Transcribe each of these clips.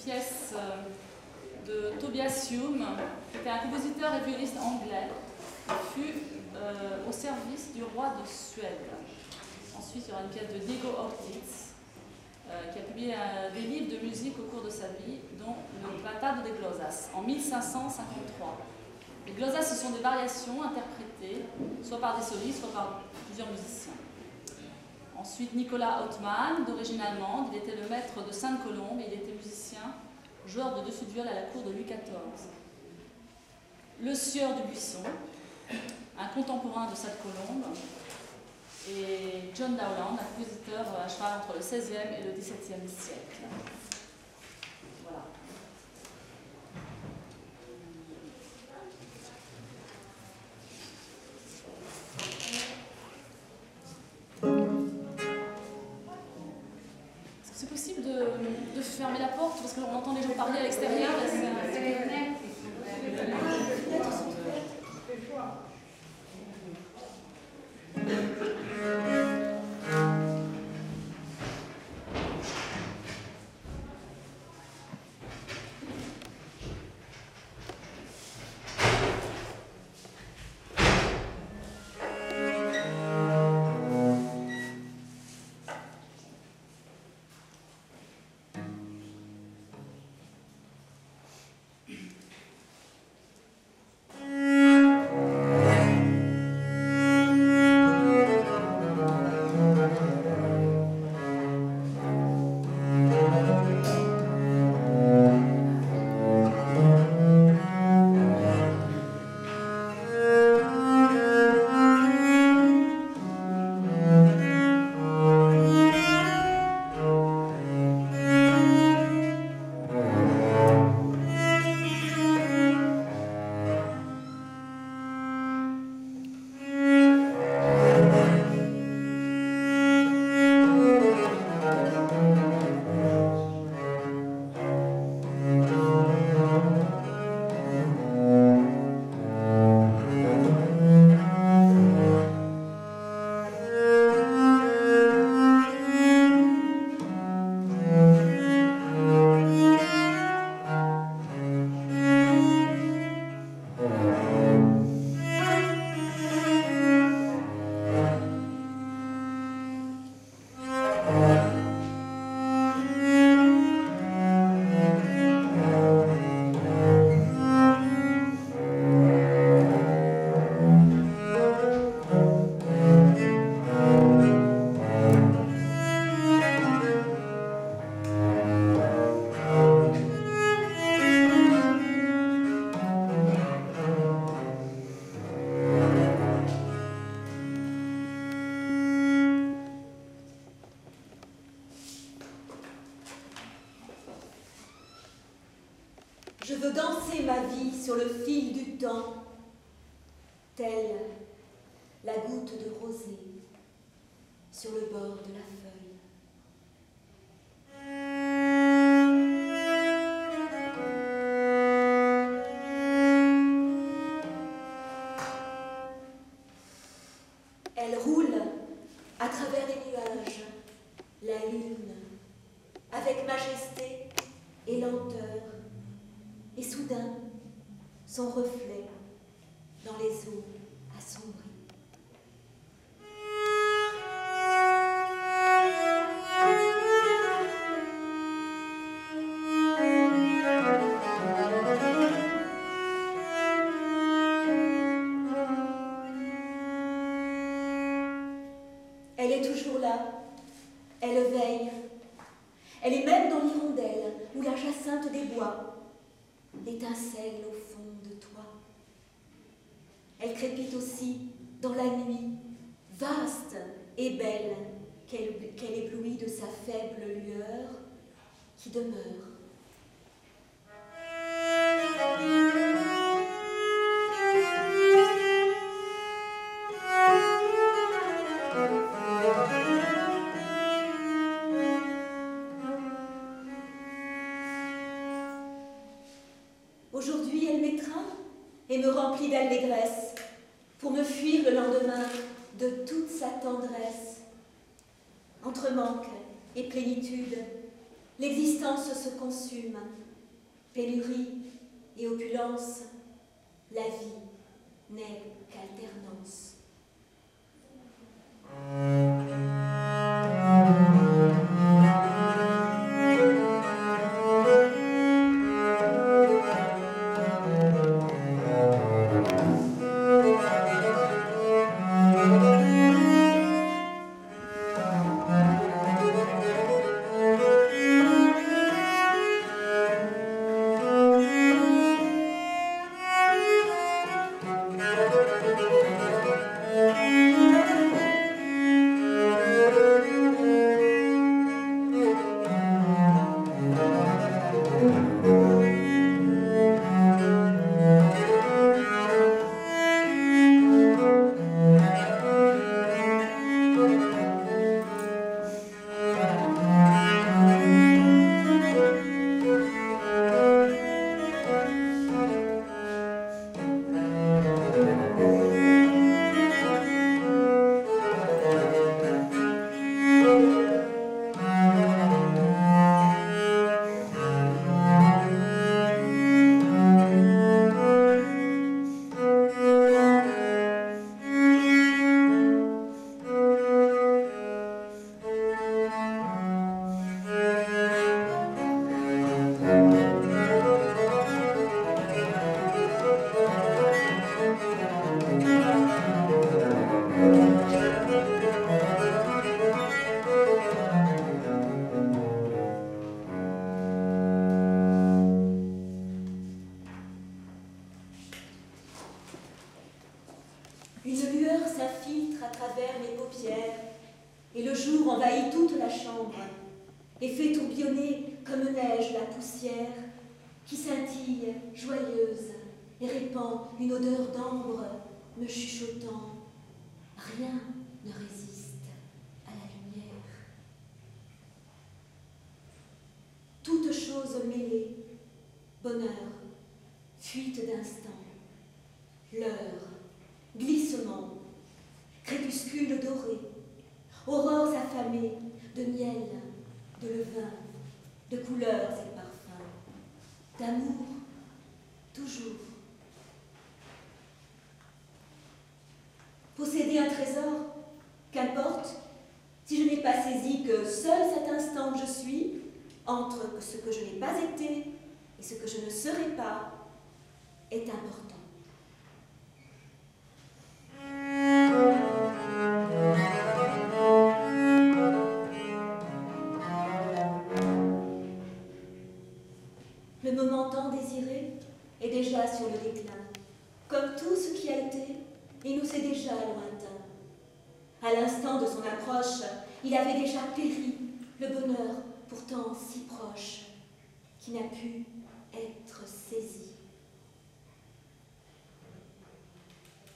pièce de Tobias Hume, qui était un compositeur et violoniste anglais, qui fut au service du roi de Suède. Ensuite, il y aura une pièce de Diego Ortiz, qui a publié des livres de musique au cours de sa vie, dont le Tratado de Glosas, en 1553. Les glosas, ce sont des variations interprétées, soit par des solistes, soit par plusieurs musiciens. Ensuite, Nicolas Hautmann, d'origine allemande, il était le maître de Sainte-Colombe et il était musicien, joueur de dessus de viol à la cour de Louis XIV. Le Sieur du Buisson, un contemporain de Sainte-Colombe, et John Dowland, un compositeur à cheval entre le XVIe et le XVIIe siècle. Voilà. Est-ce que c'est possible de fermer la porte parce qu'on entend les gens parler à l'extérieur et Je veux danser ma vie sur le fil du temps, telle la goutte de rosée sur le bord de la feuille. Elle roule à travers les nuages, la lune, avec majesté et lenteur, et soudain, son reflet dans les eaux assombries. Elle est toujours là, elle veille. Elle est même dans l'hirondelle où la jacinthe des bois étincelle au fond de toi. Elle crépite aussi dans la nuit, vaste et belle, qu'elle éblouit de sa faible lueur qui demeure. Aujourd'hui, elle m'étreint et me remplit d'allégresse pour me fuir le lendemain de toute sa tendresse. Entre manque et plénitude, L'existence se consume, pénurie et opulence, la vie n'est qu'alternance. Une lueur s'infiltre à travers mes paupières, et le jour envahit toute la chambre, et fait tourbillonner comme neige la poussière, qui scintille, joyeuse, et répand une odeur d'ambre, me chuchotant. Rien ne résiste à la lumière. Toutes choses mêlées, bonheur, fuite d'instant, l'heure, glissement, crépuscule doré, aurores affamées de miel, de levain, de couleurs et parfums, d'amour, toujours. Posséder un trésor, qu'importe, si je n'ai pas saisi que seul cet instant que je suis, entre ce que je n'ai pas été et ce que je ne serai pas, est important. Le moment tant désiré est déjà sur le déclin. Comme tout ce qui a été, il nous est déjà lointain. À l'instant de son approche, il avait déjà péri, le bonheur pourtant si proche, qui n'a pu être saisi.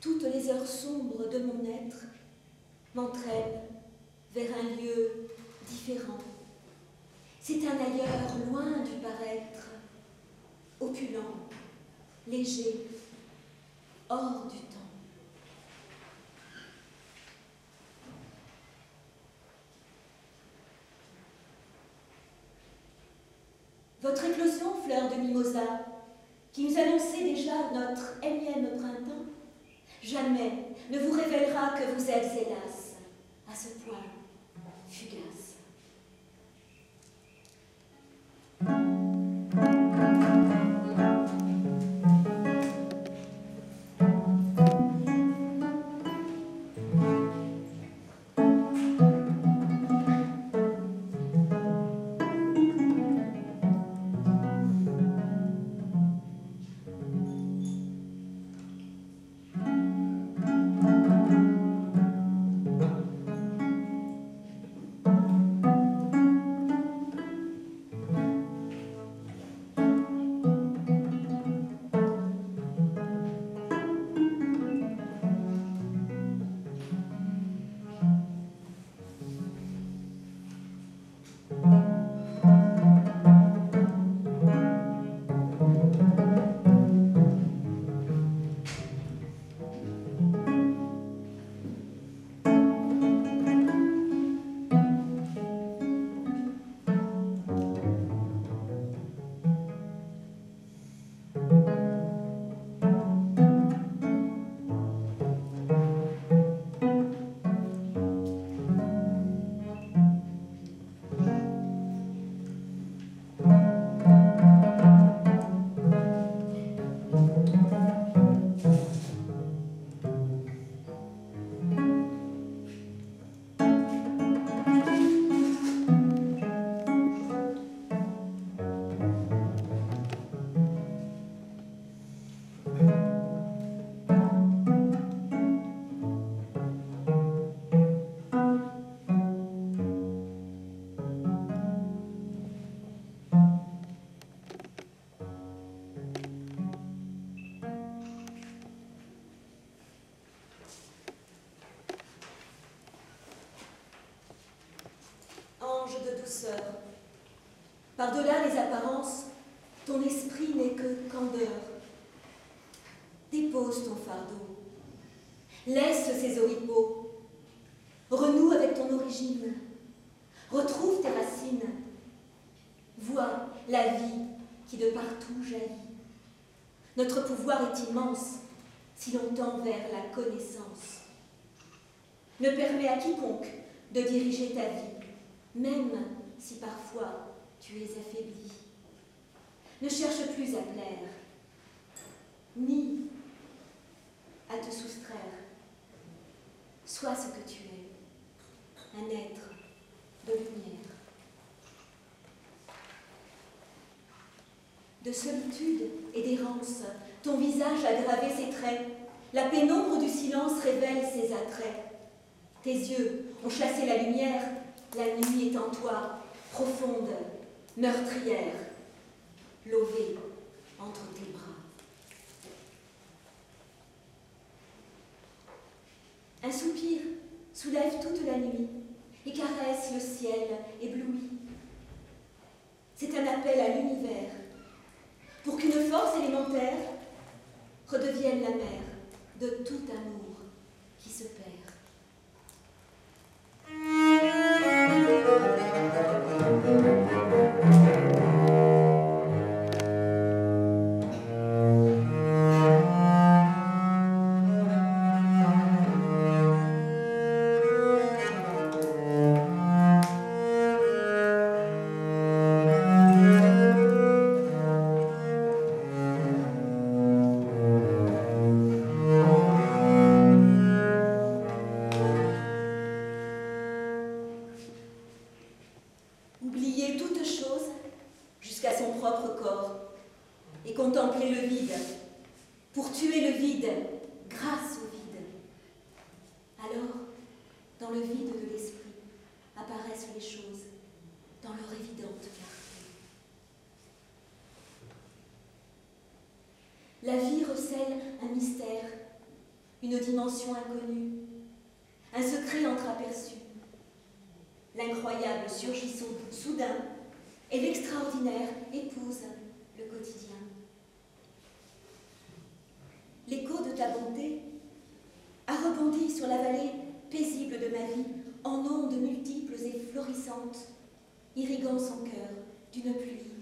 Toutes les heures sombres de mon être m'entraînent vers un lieu différent. C'est un ailleurs loin du paraître, opulent, léger, hors du temps. Votre éclosion, fleur de mimosa, qui nous annonçait déjà notre énième printemps, jamais ne vous révélera que vous êtes, hélas, à ce point fugace. de douceur. Par-delà les apparences, ton esprit n'est que candeur. Dépose ton fardeau. Laisse ces oripeaux. Renoue avec ton origine. Retrouve tes racines. Vois la vie qui de partout jaillit. Notre pouvoir est immense si l'on tend vers la connaissance. Ne permets à quiconque de diriger ta vie, même si parfois tu es affaibli. Ne cherche plus à plaire, ni à te soustraire. Sois ce que tu es, un être de lumière. De solitude et d'errance, ton visage a gravé ses traits. La pénombre du silence révèle ses attraits. Tes yeux ont chassé la lumière, la nuit est en toi, profonde, meurtrière, lovée entre tes bras. Un soupir soulève toute la nuit et caresse le ciel ébloui. C'est un appel à l'univers pour qu'une force élémentaire redevienne la mère de tout amour qui se perd. Oublier toute chose jusqu'à son propre corps et contempler le vide pour tuer le vide grâce au vide. Alors, dans le vide de l'esprit, apparaissent les choses dans leur évidente clarté. La vie recèle un mystère, une dimension inconnue, un secret entreaperçu. L'incroyable surgit soudain et l'extraordinaire épouse le quotidien. L'écho de ta bonté a rebondi sur la vallée paisible de ma vie en ondes multiples et florissantes, irriguant son cœur d'une pluie